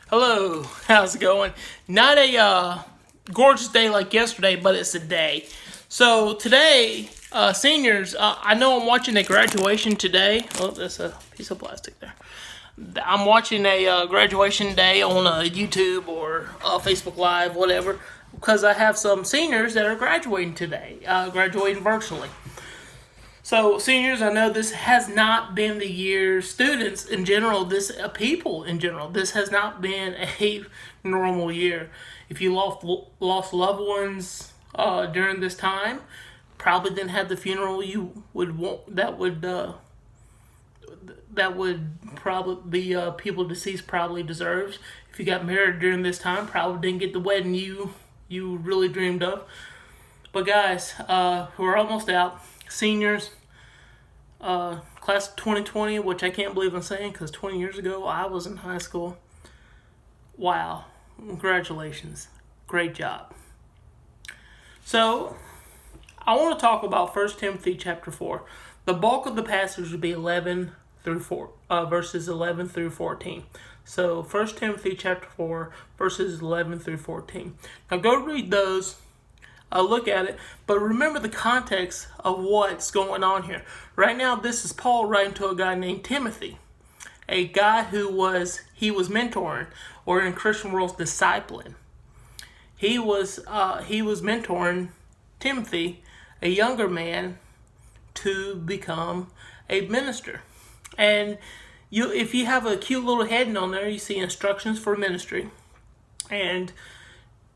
Hello, how's it going? Not a gorgeous day like yesterday, but it's a day. So today, seniors, I know I'm watching a graduation today. Oh, that's a piece of plastic there. I'm watching a graduation day on YouTube or Facebook Live, whatever, because I have some seniors that are graduating today, graduating virtually. So, seniors, I know this has not been the year. Students in general, people in general, this has not been a normal year. If you lost loved ones during this time, probably didn't have the funeral you would want. That would probably the people deceased probably deserves. If you got married during this time, probably didn't get the wedding you really dreamed of. But guys, we're almost out. Seniors, class of 2020, which I can't believe I'm saying because 20 years ago I was in high school. Wow. Congratulations. Great job. So, I want to talk about 1 Timothy chapter 4. The bulk of the passage would be 11 through 4, verses 11 through 14. So, 1 Timothy chapter 4, verses 11 through 14. Now, go read those. Look at it, but remember the context of what's going on here. Right now, this is Paul writing to a guy named Timothy, a guy who was mentoring, or in Christian world, discipling. He was mentoring Timothy, a younger man, to become a minister. And if you have a cute little heading on there, you see instructions for ministry. And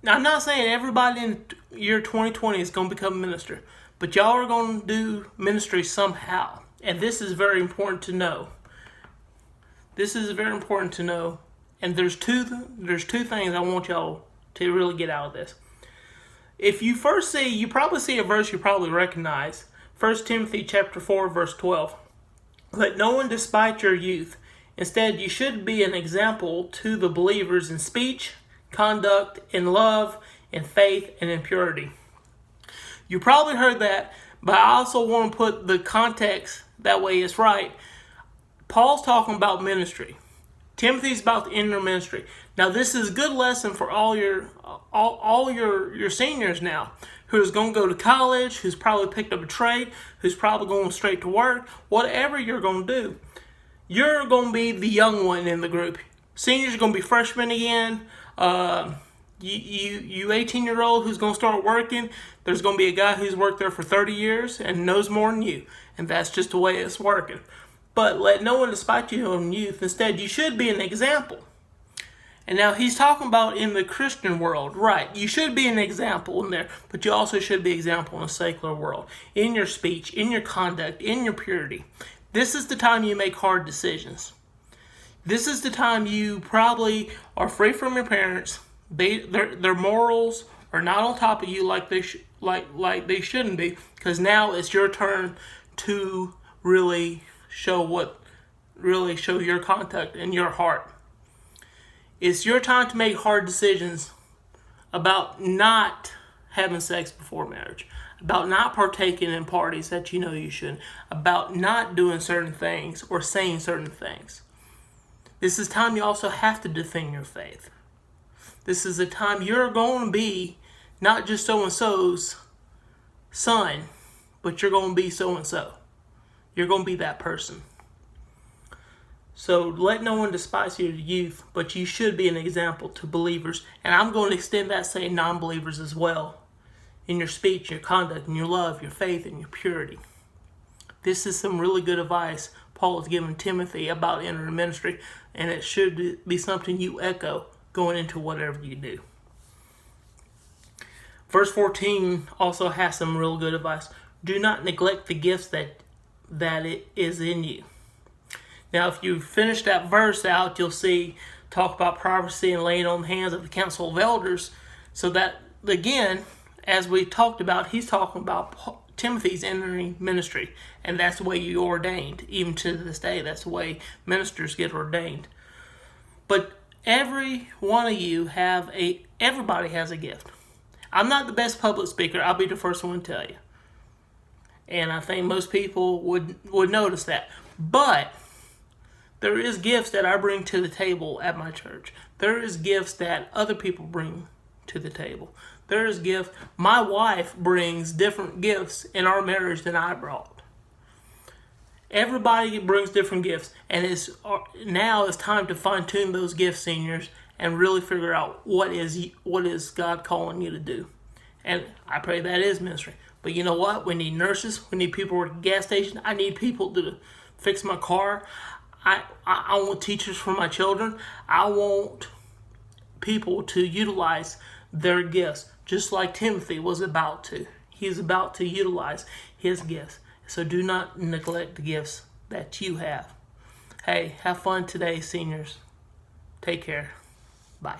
now, I'm not saying everybody in year 2020 is going to become a minister, but y'all are going to do ministry somehow. And this is very important to know. This is very important to know. And there's two things I want y'all to really get out of this. If you probably see a verse you probably recognize. 1 Timothy chapter 4, verse 12. Let no one despise your youth. Instead, you should be an example to the believers in speech, conduct, in love, in faith, and in purity. You probably heard that, but I also want to put the context that way it's right. Paul's talking about ministry. Timothy's about to enter ministry. Now, this is a good lesson for all your seniors now, who's going to go to college, who's probably picked up a trade, who's probably going straight to work. Whatever you're going to do, you're going to be the young one in the group. Seniors are going to be freshmen again. You 18-year-old who's going to start working, there's going to be a guy who's worked there for 30 years and knows more than you. And that's just the way it's working. But let no one despise you in youth. Instead, you should be an example. And now he's talking about in the Christian world. Right, you should be an example in there, but you also should be an example in the secular world. In your speech, in your conduct, in your purity. This is the time you make hard decisions. This is the time you probably are free from your parents. Their morals are not on top of you like they shouldn't be, because now it's your turn to really show your conduct and your heart. It's your time to make hard decisions about not having sex before marriage, about not partaking in parties that you know you shouldn't, about not doing certain things or saying certain things. This is time you also have to defend your faith. This is a time you're going to be not just so-and-so's son, but you're going to be so-and-so. You're going to be that person. So let no one despise your youth, but you should be an example to believers. And I'm going to extend that saying non-believers as well. In your speech, your conduct, in your love, your faith, and your purity. This is some really good advice Paul is giving Timothy about entering ministry, and it should be something you echo going into whatever you do. Verse 14 also has some real good advice. Do not neglect the gifts that it is in you. Now, if you finish that verse out, you'll see talk about prophecy and laying on the hands of the council of elders. So that, again, as we talked about, he's talking about Timothy's entering ministry, and that's the way you ordained. Even to this day, that's the way ministers get ordained. But every one of you everybody has a gift. I'm not the best public speaker. I'll be the first one to tell you. And I think most people would notice that. But There is gifts that I bring to the table at my church. There is gifts that other people bring to the table. There is gifts. My wife brings different gifts in our marriage than I brought. Everybody brings different gifts, and now it's time to fine tune those gifts, seniors, and really figure out what is God calling you to do. And I pray that is ministry. But you know what? We need nurses. We need people at the gas station. I need people to fix my car. I want teachers for my children. I want people to utilize their gifts, just like Timothy was about to. He's about to utilize his gifts. So do not neglect the gifts that you have. Hey, have fun today, seniors. Take care. Bye.